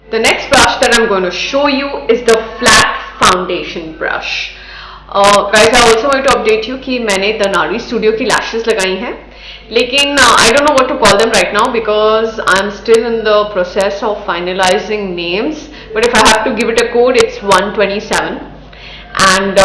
The next brush that I'm going to show you is the flat foundation brush. Guys, I also want to update you कि मैंने the Nari Studio की lashes लगाई हैं, लेकिन I don't know what to call them right now because I'm still in the process of finalizing names. But if I have to give it a code, it's 127, and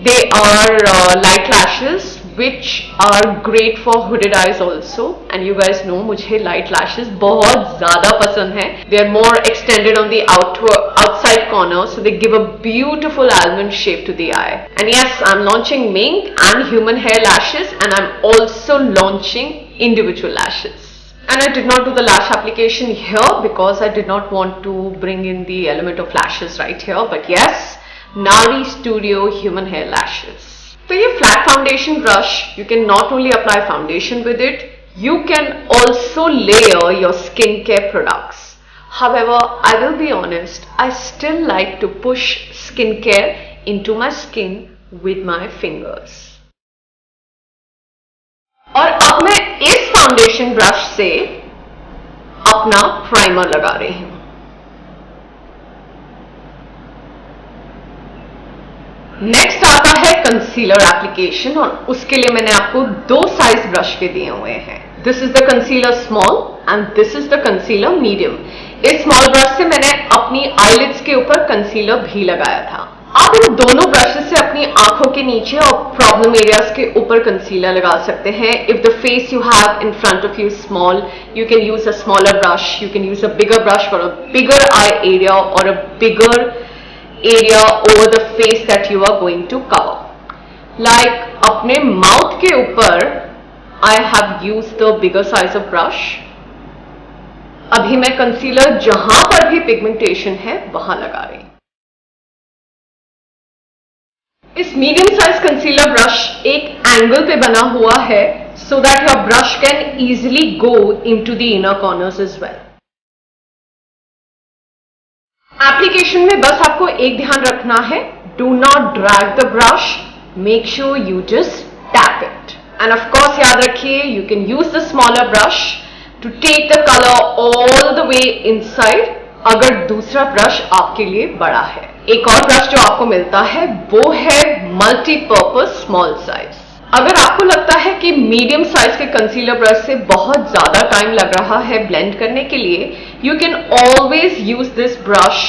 they are light lashes which are great for hooded eyes also. And you guys know मुझे light lashes बहुत ज़्यादा पसंद हैं. They are more extended on the outside corner, so they give a beautiful almond shape to the eye. And yes, I'm launching mink and human hair lashes, and I'm also launching individual lashes. And I did not do the lash application here because I did not want to bring in the element of lashes right here. But yes, Nari Studio human hair lashes. So ये flat foundation brush, you can not only apply foundation with it, you can also layer your skincare products. However, I will be honest, I still like to push skincare into my skin with my fingers. और अब मैं इस foundation brush से अपना primer लगा रही हूं. Next आता है कंसीलर एप्लीकेशन, और उसके लिए मैंने आपको दो साइज ब्रश के दिए हुए हैं. This is the concealer small and this is the concealer medium. इस स्मॉल ब्रश से मैंने अपनी आईलिड्स के ऊपर कंसीलर भी लगाया था. आप इन दोनों ब्रशेस से अपनी आंखों के नीचे और प्रॉब्लम एरियाज के ऊपर कंसीलर लगा सकते हैं. If the face you have in front of you small, you can use a smaller brush, you can use a bigger brush for a bigger eye area और अ बिगर area over the face that you are going to cover. Like अपने mouth के ऊपर I have used the bigger size of brush. अभी मैं concealer जहां पर भी pigmentation है वहां लगा रही हूं. इस मीडियम साइज कंसीलर ब्रश एक एंगल पे बना हुआ है so that your brush can easily go into the inner corners as well. Application में बस आपको एक ध्यान रखना है, do not drag the brush, make sure you just tap it. And of course याद रखिए, you can use the smaller brush to take the colour all the way inside अगर दूसरा ब्रश आपके लिए बड़ा है. एक और ब्रश जो आपको मिलता है वो है मल्टीपर्पज स्मॉल साइज. अगर आपको लगता है कि मीडियम साइज के कंसीलर ब्रश से बहुत ज्यादा टाइम लग रहा है ब्लेंड करने के लिए, you can always use this brush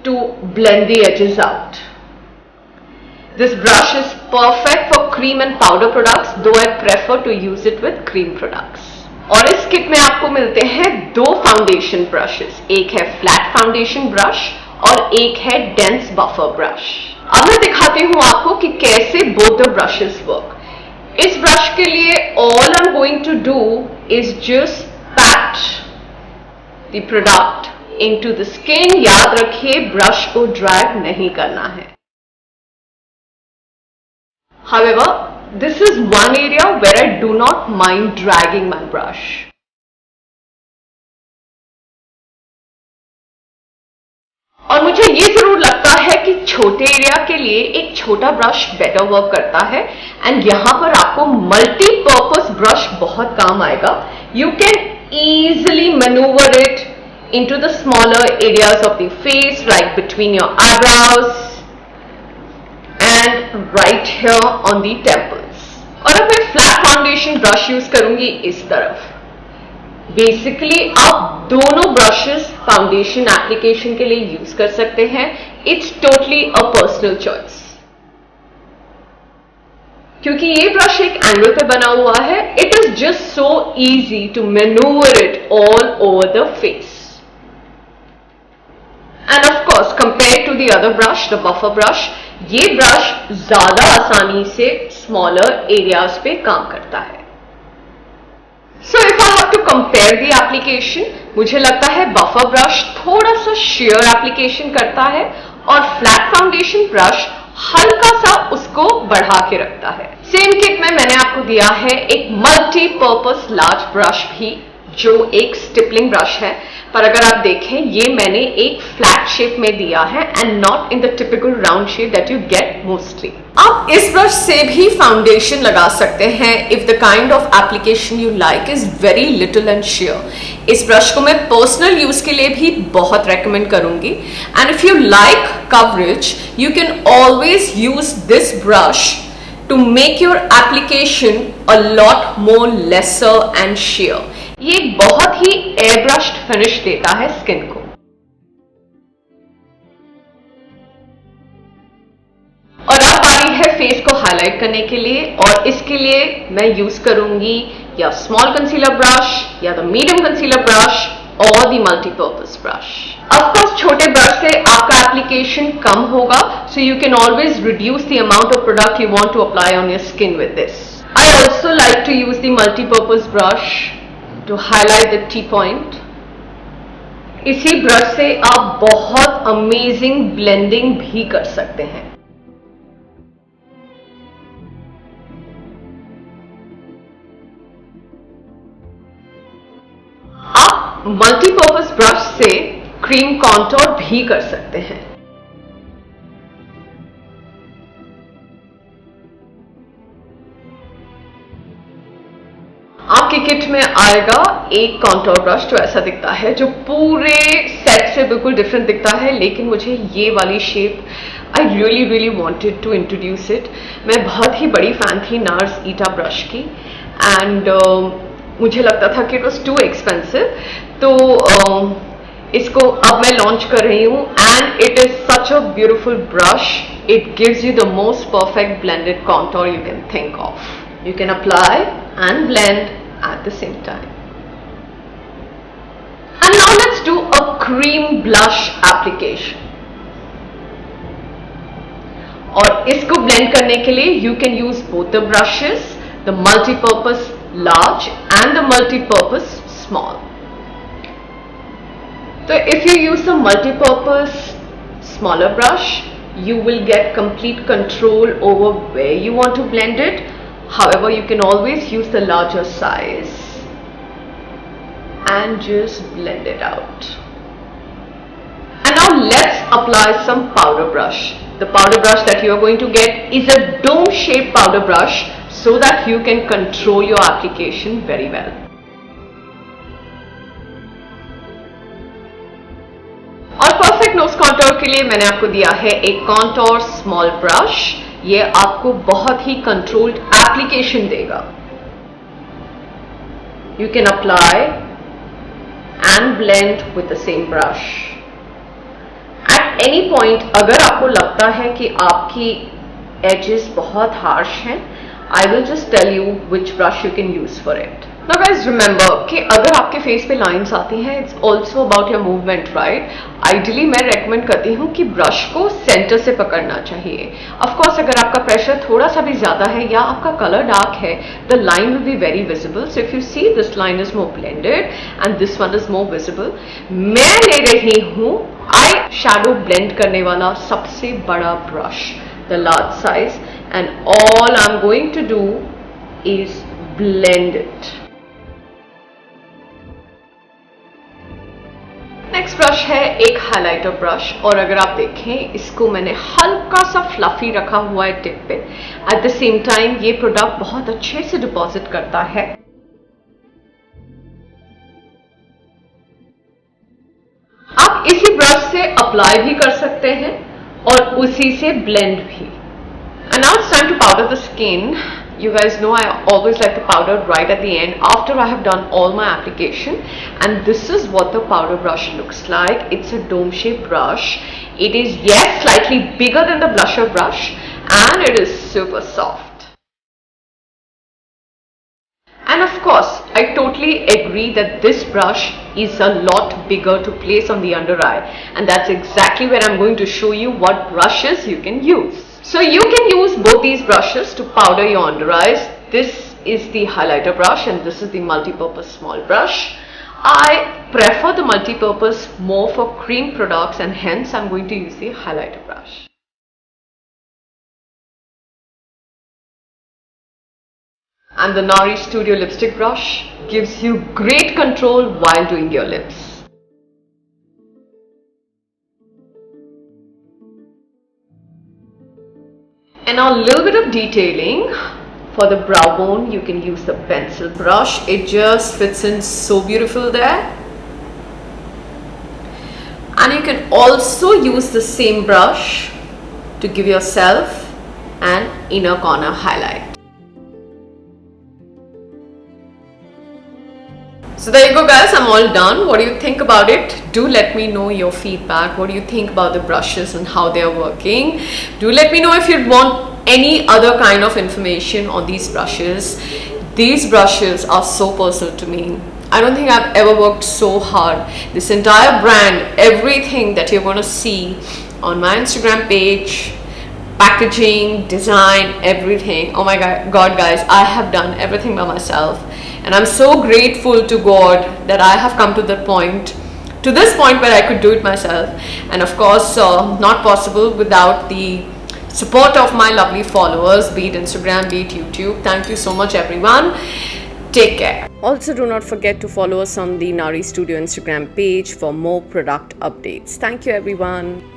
to blend the edges out. This brush is perfect for cream and powder products, though I prefer to use it with cream products. और इस kit में आपको मिलते हैं दो फाउंडेशन ब्रशेस. एक है flat foundation brush और एक है डेंस बफर ब्रश. अब मैं दिखाती हूं आपको कि कैसे both the brushes work. इस ब्रश के लिए all I'm going to do is just pat the product into the skin. याद रखिए ब्रश को ड्रैग नहीं करना है. However, this is one area where I do not mind dragging my brush. और मुझे ये जरूर लगता है कि छोटे एरिया के लिए एक छोटा ब्रश बेटर वर्क करता है, एंड यहां पर आपको मल्टीपर्पज ब्रश बहुत काम आएगा. You can easily maneuver it into the smaller areas of the face, like between your eyebrows and right here on the temples. और अब मैं फ्लैट फाउंडेशन ब्रश यूज करूंगी इस तरफ. बेसिकली आप दोनों ब्रशेस फाउंडेशन एप्लीकेशन के लिए यूज कर सकते हैं. It's totally a personal choice. क्योंकि ये ब्रश एक एंगल पे बना हुआ है, it is just so easy to manoeuvre it all over the face. And of course compare to the other brush, the buffer brush, ये ब्रश ज्यादा आसानी से स्मॉलर एरियाज पे काम करता है. So if I have to compare the application, मुझे लगता है बफर ब्रश थोड़ा सा शेयर एप्लीकेशन करता है और फ्लैट फाउंडेशन ब्रश हल्का सा उसको बढ़ा के रखता है. सेम किट में मैंने आपको दिया है एक मल्टीपर्पज लार्ज ब्रश भी, जो एक स्टिपलिंग ब्रश है, पर अगर आप देखें ये मैंने एक फ्लैट शेप में दिया है and not in the typical round shape that you get mostly. आप इस ब्रश से भी फाउंडेशन लगा सकते हैं if the kind of application you like is very little and share. इस ब्रश को मैं पर्सनल यूज के लिए भी बहुत रेकमेंड करूंगी and if you like coverage you can always use this brush to make your application a lot more lesser and sheer। ये बहुत ही airbrushed finish देता है स्किन को। और अब बारी है फेस को हाईलाइट करने के लिए और इसके लिए मैं यूज करूंगी या स्मॉल कंसीलर ब्रश या द मीडियम कंसीलर ब्रश और द मल्टीपर्पज ब्रश। ऑफकोर्स छोटे ब्रश से आपका एप्लीकेशन कम होगा, so you can always reduce the amount of product you want to apply on your skin with this। I also like to use the multi-purpose brush to highlight the T-point। इसी brush से आप बहुत amazing blending भी कर सकते हैं। आप multipurpose brush से क्रीम कॉन्टोर भी कर सकते हैं। आपकी किट में आएगा एक कॉन्टोर ब्रश जो ऐसा दिखता है, जो पूरे सेट से बिल्कुल डिफरेंट दिखता है, लेकिन मुझे ये वाली shape I really wanted to introduce it. मैं बहुत ही बड़ी फैन थी नार्स ईटा ब्रश की एंड मुझे लगता था कि इट वॉज टू एक्सपेंसिव, तो इसको अब मैं लॉन्च कर रही हूं and it is such a beautiful brush. It gives you the most perfect blended contour you can think of. You can apply and blend at the same time. And now let's do a cream blush application. और इसको blend करने के लिए you can use both the brushes, the multipurpose large and the multi-purpose small। So if you use the multi-purpose smaller brush, you will get complete control over where you want to blend it. However, you can always use the larger size and just blend it out। And now let's apply some powder brush। The powder brush that you are going to get is a dome shaped powder brush so that you can control your application very well। और perfect knows contour के लिए मैंने आपको दिया है एक contour small brush. ये आपको बहुत ही कंट्रोल्ड एप्लीकेशन देगा। You can apply and blend with the same brush. At any point अगर आपको लगता है कि आपकी एजेस बहुत हार्श हैं, I will just tell you which brush you can use for it। Now guys remember कि अगर आपके फेस पे लाइंस आती हैं, it's also about your movement, right? Ideally मैं रेकमेंड करती हूँ कि ब्रश को सेंटर से पकड़ना चाहिए। Of course अगर आपका प्रेशर थोड़ा सा भी ज्यादा है या आपका कलर डार्क है, the line will be very visible। So if you see this line is more blended and this one is more visible। मैं ले रही हूँ आई शैडो ब्लेंड करने वाला सबसे बड़ा brush, the large size, and all I'm going to do is blend it। Next brush है एक हाइलाइटर ब्रश और अगर आप देखें इसको मैंने हल्का सा फ्लफी रखा हुआ है टिप पे। एट द सेम टाइम ये प्रोडक्ट बहुत अच्छे से डिपॉजिट करता है। आप इसी ब्रश से अप्लाई भी कर सकते हैं और उसी से ब्लेंड भी। And now it's time to powder the skin। You guys know I always like the powder right at the end after I have done all my application, and this is what the powder brush looks like। It's a dome shaped brush। It is yes slightly bigger than the blusher brush and it is super soft। And of course I totally agree that this brush is a lot bigger to place on the under eye, and that's exactly where I'm going to show you what brushes you can use। So you can use both these brushes to powder your under eyes। This is the highlighter brush and this is the multi-purpose small brush। I prefer the multi-purpose more for cream products and hence I'm going to use the highlighter brush। And the Nari Studio lipstick brush gives you great control while doing your lips। And now a little bit of detailing. For the brow bone, you can use the pencil brush. It just fits in so beautiful there. And you can also use the same brush to give yourself an inner corner highlight. So there you go guys, I'm all done. What do you think about it? Do let me know your feedback. What do you think about the brushes and how they are working? Do let me know if you want any other kind of information on these brushes. These brushes are so personal to me. I don't think I've ever worked so hard. This entire brand, everything that you're going to see on my Instagram page, packaging, design, everything. Oh my god guys, I have done everything by myself, and I'm so grateful to God that I have come to this point where I could do it myself. And of course not possible without the support of my lovely followers, be it Instagram, be it YouTube. Thank you so much everyone. Take care. Also do not forget to follow us on the Nari Studio Instagram page for more product updates. Thank you everyone.